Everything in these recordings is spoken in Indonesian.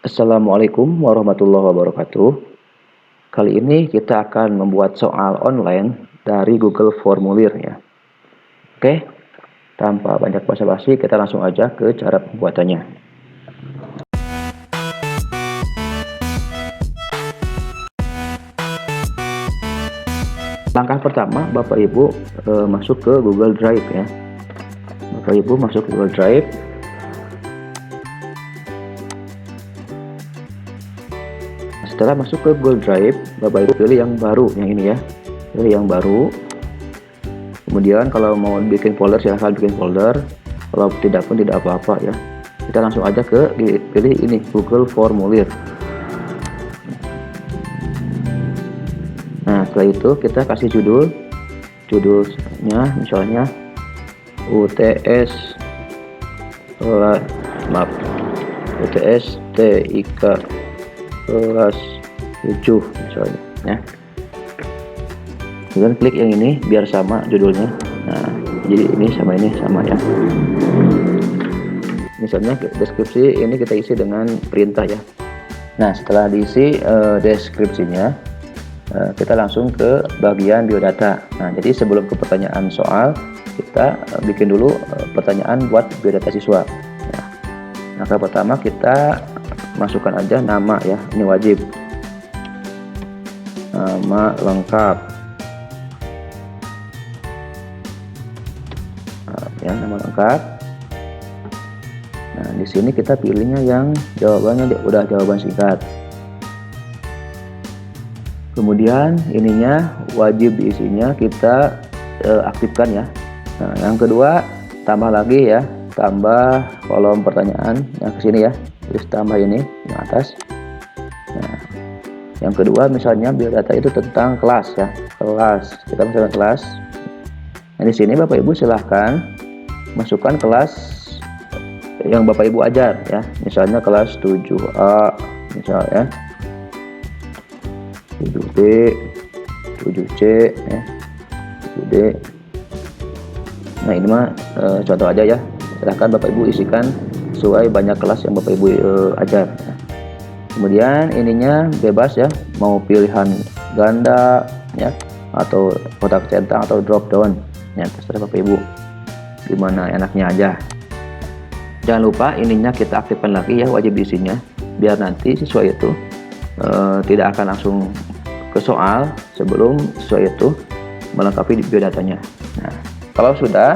Assalamualaikum warahmatullahi wabarakatuh. Kali ini kita akan membuat soal online dari Google Formulir ya. Oke, tanpa banyak basa-basi kita langsung aja ke cara pembuatannya. Langkah pertama, Bapak Ibu masuk ke Google Drive ya. Bapak Ibu masuk ke Google Drive. Setelah masuk ke Google Drive, Bapak Ibu pilih yang baru, yang ini ya. Pilih yang baru. Kemudian kalau mau bikin folder silahkan bikin folder. Kalau tidak pun tidak apa-apa ya. Kita langsung aja ke pilih ini Google Formulir. Nah setelah itu kita kasih judulnya misalnya UTS TIK kelas 7 misalnya ya. Kemudian klik yang ini biar sama judulnya. Nah jadi ini sama ya. Misalnya deskripsi ini kita isi dengan perintah ya. Nah setelah diisi deskripsinya, kita langsung ke bagian biodata. Nah jadi sebelum ke pertanyaan soal, kita bikin dulu pertanyaan buat biodata siswa ya. Langkah pertama kita masukkan aja nama ya, ini wajib, nama lengkap ya, nama lengkap. Nah di sini kita pilihnya yang jawabannya udah jawaban singkat. Kemudian ininya wajib diisinya kita aktifkan ya. Nah yang kedua tambah lagi ya, tambah kolom pertanyaan yang kesini ya, terus tambah ini yang atas. Nah yang kedua misalnya biodata itu tentang kelas ya, kelas, kita masukkan kelas. Nah di sini Bapak Ibu silahkan masukkan kelas yang Bapak Ibu ajar ya, misalnya kelas 7A misalnya, 7B, 7C ya, 7D. Nah ini mah contoh aja ya, silahkan Bapak Ibu isikan sesuai banyak kelas yang Bapak Ibu ajar ya. Kemudian ininya bebas ya, mau pilihan ganda ya, atau kotak centang atau drop down ya, terserah Bapak Ibu gimana enaknya aja. Jangan lupa ininya kita aktifkan lagi ya, wajib diisinya biar nanti siswa itu tidak akan langsung ke soal sebelum siswa itu melengkapi biodatanya. Nah kalau sudah,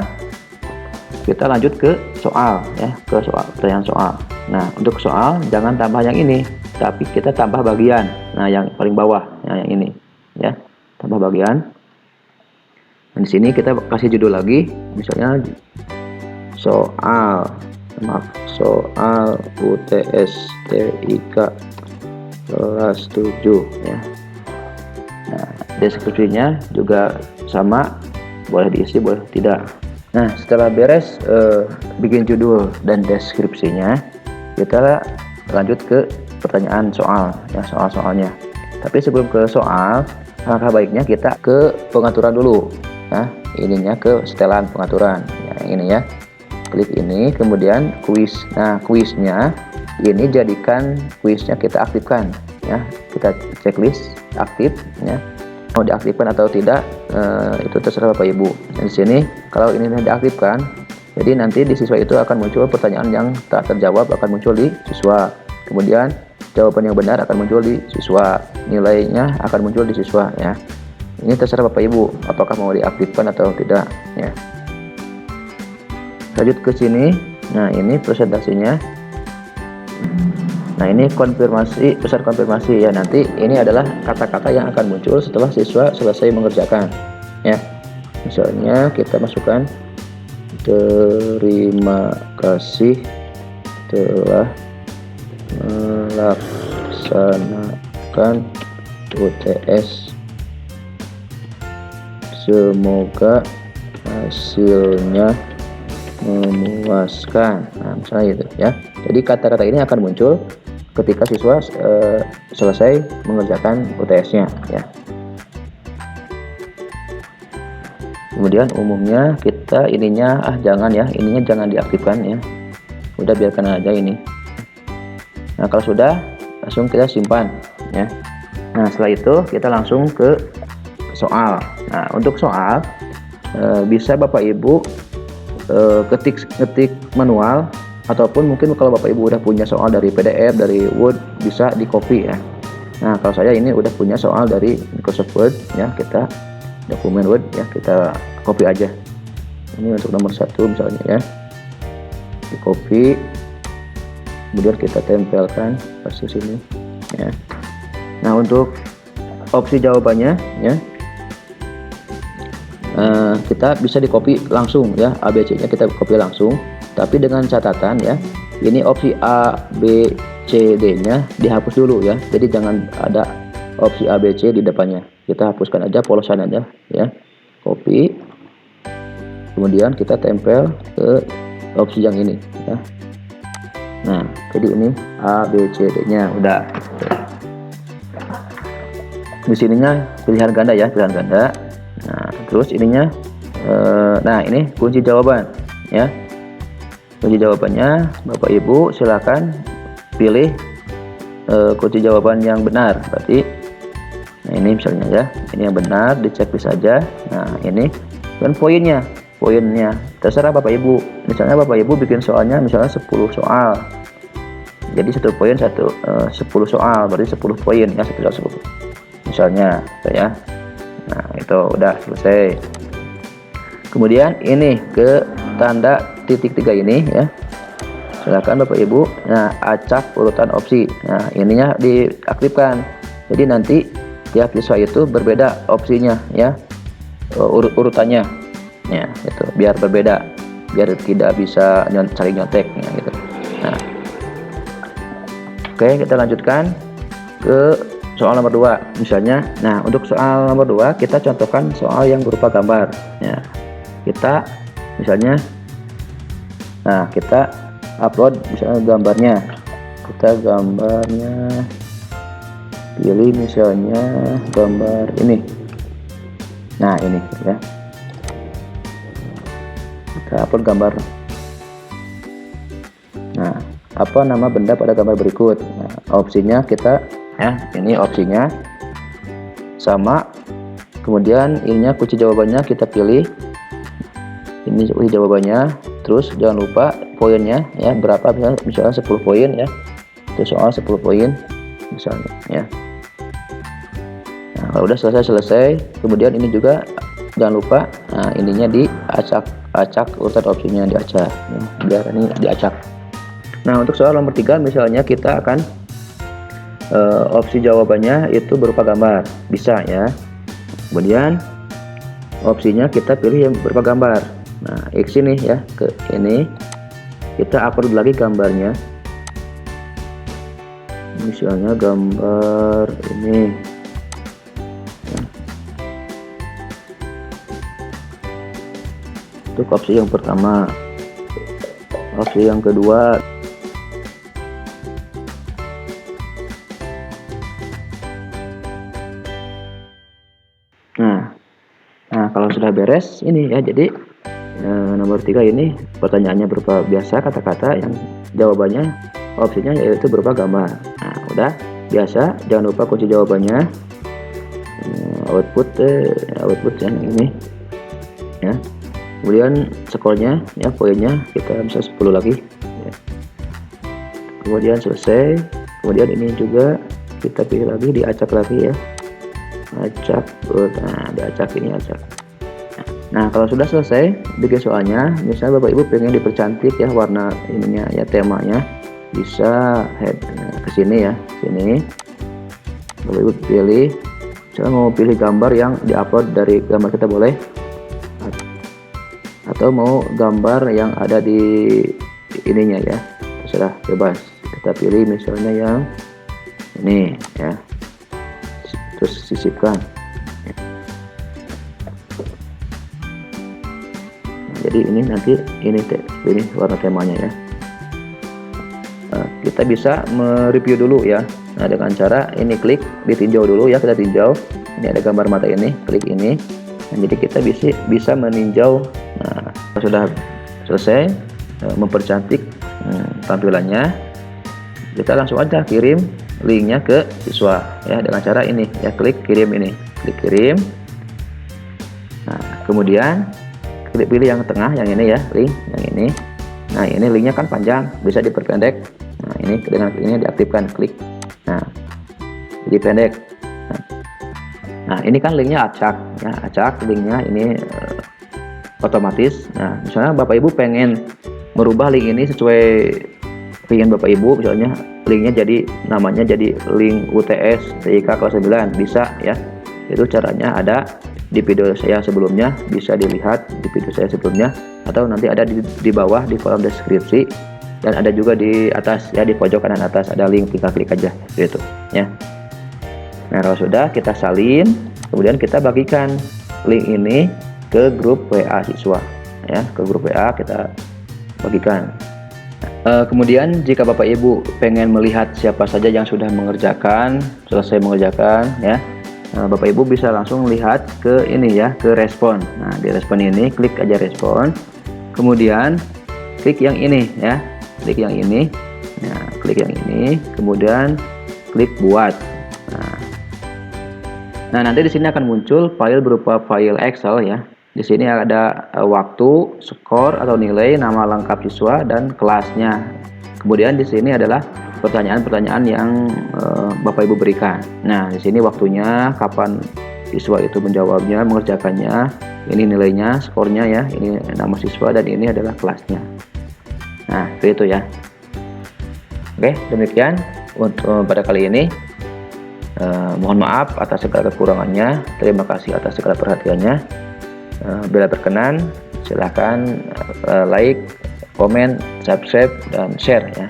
kita lanjut ke soal ya, ke soal, pertanyaan soal. Nah untuk soal jangan tambah yang ini, tapi kita tambah bagian. Nah yang paling bawah ya, yang ini ya, tambah bagian. Nah, di sini kita kasih judul lagi, misalnya soal UTS TIK kelas 7 ya. Nah deskripsinya juga sama, boleh diisi boleh tidak. Nah setelah beres bikin judul dan deskripsinya, kita lanjut ke pertanyaan soal ya, soal-soalnya. Tapi sebelum ke soal, langkah baiknya kita ke pengaturan dulu ya, ininya ke setelan pengaturan ya, yang ini ya, klik ini, kemudian kuis. Nah kuisnya ini jadikan kuisnya kita aktifkan ya, kita checklist aktif ya, mau diaktifkan atau tidak itu terserah Bapak Ibu. Dan di sini kalau ini diaktifkan, jadi nanti di siswa itu akan muncul pertanyaan yang tak terjawab akan muncul di siswa, kemudian jawaban yang benar akan muncul di siswa, nilainya akan muncul di siswa ya. Ini terserah Bapak Ibu apakah mau diaktifkan atau tidak ya. Lanjut ke sini. Nah ini presentasinya. Nah ini konfirmasi, pesan konfirmasi ya, nanti ini adalah kata-kata yang akan muncul setelah siswa selesai mengerjakan ya. Misalnya kita masukkan terima kasih telah melaksanakan UTS, semoga hasilnya memuaskan. Nah misalnya gitu ya. Jadi kata-kata ini akan muncul ketika siswa selesai mengerjakan UTS-nya ya. Kemudian umumnya kita ininya jangan ya, ininya jangan diaktifkan ya, udah biarkan aja ini. Nah, kalau sudah, langsung kita simpan ya. Nah, setelah itu kita langsung ke soal. Nah, untuk soal bisa Bapak Ibu ketik manual, ataupun mungkin kalau Bapak Ibu udah punya soal dari PDF, dari Word, bisa di copy ya. Nah, kalau saya ini udah punya soal dari Microsoft Word ya, kita dokumen Word ya, kita copy aja. Ini untuk nomor 1 misalnya ya, di copy, kemudian kita tempelkan pas ke sini ya. Nah, untuk opsi jawabannya ya, kita bisa di copy langsung ya, ABC nya kita copy langsung, tapi dengan catatan ya, ini opsi A, B, C, D nya dihapus dulu ya. Jadi jangan ada opsi A, B, C di depannya, kita hapuskan aja, polosan aja ya, copy, kemudian kita tempel ke opsi yang ini ya. Nah, jadi ini A, B, C, D nya udah. Di sininya pilihan ganda ya, pilihan ganda. Nah, terus ininya nah ini kunci jawaban ya. Kunci jawabannya Bapak Ibu silakan pilih kunci jawaban yang benar. Berarti nah ini misalnya ya, ini yang benar, dicek saja. Nah, ini dan poinnya terserah Bapak Ibu. Misalnya Bapak Ibu bikin soalnya misalnya 10 soal. Jadi 1 poin 10 soal, berarti 10 poin ya, 10 misalnya ya. Nah, itu udah selesai. Kemudian ini ke tanda titik 3 ini ya, silakan Bapak Ibu. Nah, acak urutan opsi. Nah, ininya diaktifkan, jadi nanti tiap siswa itu berbeda opsinya ya, urutannya ya, itu biar berbeda, biar tidak bisa saling nyontek ya, gitu. Nah, oke, kita lanjutkan ke soal nomor 2 misalnya. Nah, untuk soal nomor 2 kita contohkan soal yang berupa gambar ya. Kita misalnya, nah kita upload misalnya gambarnya, kita gambarnya pilih misalnya gambar ini. Nah, ini ya, kita upload gambar. Nah, apa nama benda pada gambar berikut? Nah, opsinya kita ya, ini opsinya sama, kemudian ininya kunci jawabannya kita pilih, ini kunci jawabannya. Terus jangan lupa poinnya ya, berapa, misalnya 10 poin ya, itu soal 10 poin misalnya ya. Nah, kalau udah selesai, kemudian ini juga jangan lupa, nah ininya diacak urutan opsinya, diacak ya, biar ini diacak. Nah, untuk soal nomor 3 misalnya kita akan opsi jawabannya itu berupa gambar, bisa ya. Kemudian opsinya kita pilih yang berupa gambar. Nah, X ini ya, ke ini kita upload lagi gambarnya, misalnya gambar ini ya. Untuk opsi yang pertama. Opsi yang kedua, Nah, kalau sudah beres ini ya, jadi nomor 3 ini pertanyaannya berupa biasa kata-kata, yang jawabannya opsinya yaitu berupa gambar. Nah, udah biasa, jangan lupa kunci jawabannya, output yang ini ya. Kemudian skornya ya, poinnya kita bisa 10 lagi ya. Kemudian selesai. Kemudian ini juga kita pilih lagi, diacak lagi ya, acak. Nah, diacak ini, acak. Nah, kalau sudah selesai bikin soalnya, misalnya Bapak Ibu pengen dipercantik ya warna ininya ya, temanya, bisa head ke sini ya, sini Bapak Ibu pilih, misalnya mau pilih gambar yang diupload dari gambar kita boleh, atau mau gambar yang ada di ininya ya, terserah, bebas. Kita pilih misalnya yang ini ya, terus sisipkan. Jadi ini nanti ini warna temanya ya. Nah, kita bisa mereview dulu ya. Nah, dengan cara ini klik, ditinjau dulu ya, kita tinjau. Ini ada gambar mata ini, klik ini. Nah, jadi kita bisa meninjau. Nah, sudah selesai mempercantik tampilannya. kita langsung aja kirim linknya ke siswa ya, dengan cara ini ya, klik kirim ini, klik kirim. Nah, kemudian klik pilih yang tengah, yang ini ya, link yang ini. Nah, ini linknya kan panjang, bisa diperpendek. Nah, ini dengan ini diaktifkan, klik. Nah, jadi pendek. Nah, ini kan linknya acak ya, acak linknya ini otomatis. Nah, misalnya Bapak Ibu pengen merubah link ini sesuai ingin Bapak Ibu, misalnya linknya jadi namanya jadi link UTS TIK kelas 9, bisa ya. Itu caranya ada di video saya sebelumnya, bisa dilihat di video saya sebelumnya, atau nanti ada di bawah di kolom deskripsi, dan ada juga di atas ya, di pojok kanan atas ada link, tinggal klik aja gitu ya. Nah, kalau sudah kita salin, kemudian kita bagikan link ini ke grup WA siswa ya, ke grup WA kita bagikan. Kemudian jika Bapak Ibu pengen melihat siapa saja yang sudah mengerjakan, selesai mengerjakan ya, Bapak Ibu bisa langsung lihat ke ini ya, ke respon. Nah, di respon ini klik aja respon, kemudian klik yang ini ya, klik yang ini. Nah, klik yang ini, kemudian klik buat. Nah, nanti di sini akan muncul file berupa file Excel ya. Di sini ada waktu, skor atau nilai, nama lengkap siswa, dan kelasnya. Kemudian di sini adalah pertanyaan-pertanyaan yang Bapak Ibu berikan. Nah, di sini waktunya, kapan siswa itu menjawabnya, mengerjakannya, ini nilainya, skornya ya, ini nama siswa, dan ini adalah kelasnya. Nah, itu ya. Oke, demikian untuk pada kali ini. Mohon maaf atas segala kekurangannya. Terima kasih atas segala perhatiannya. Bila berkenan, silahkan like, komen, subscribe, dan share ya.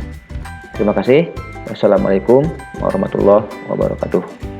Terima kasih. Wassalamualaikum warahmatullahi wabarakatuh.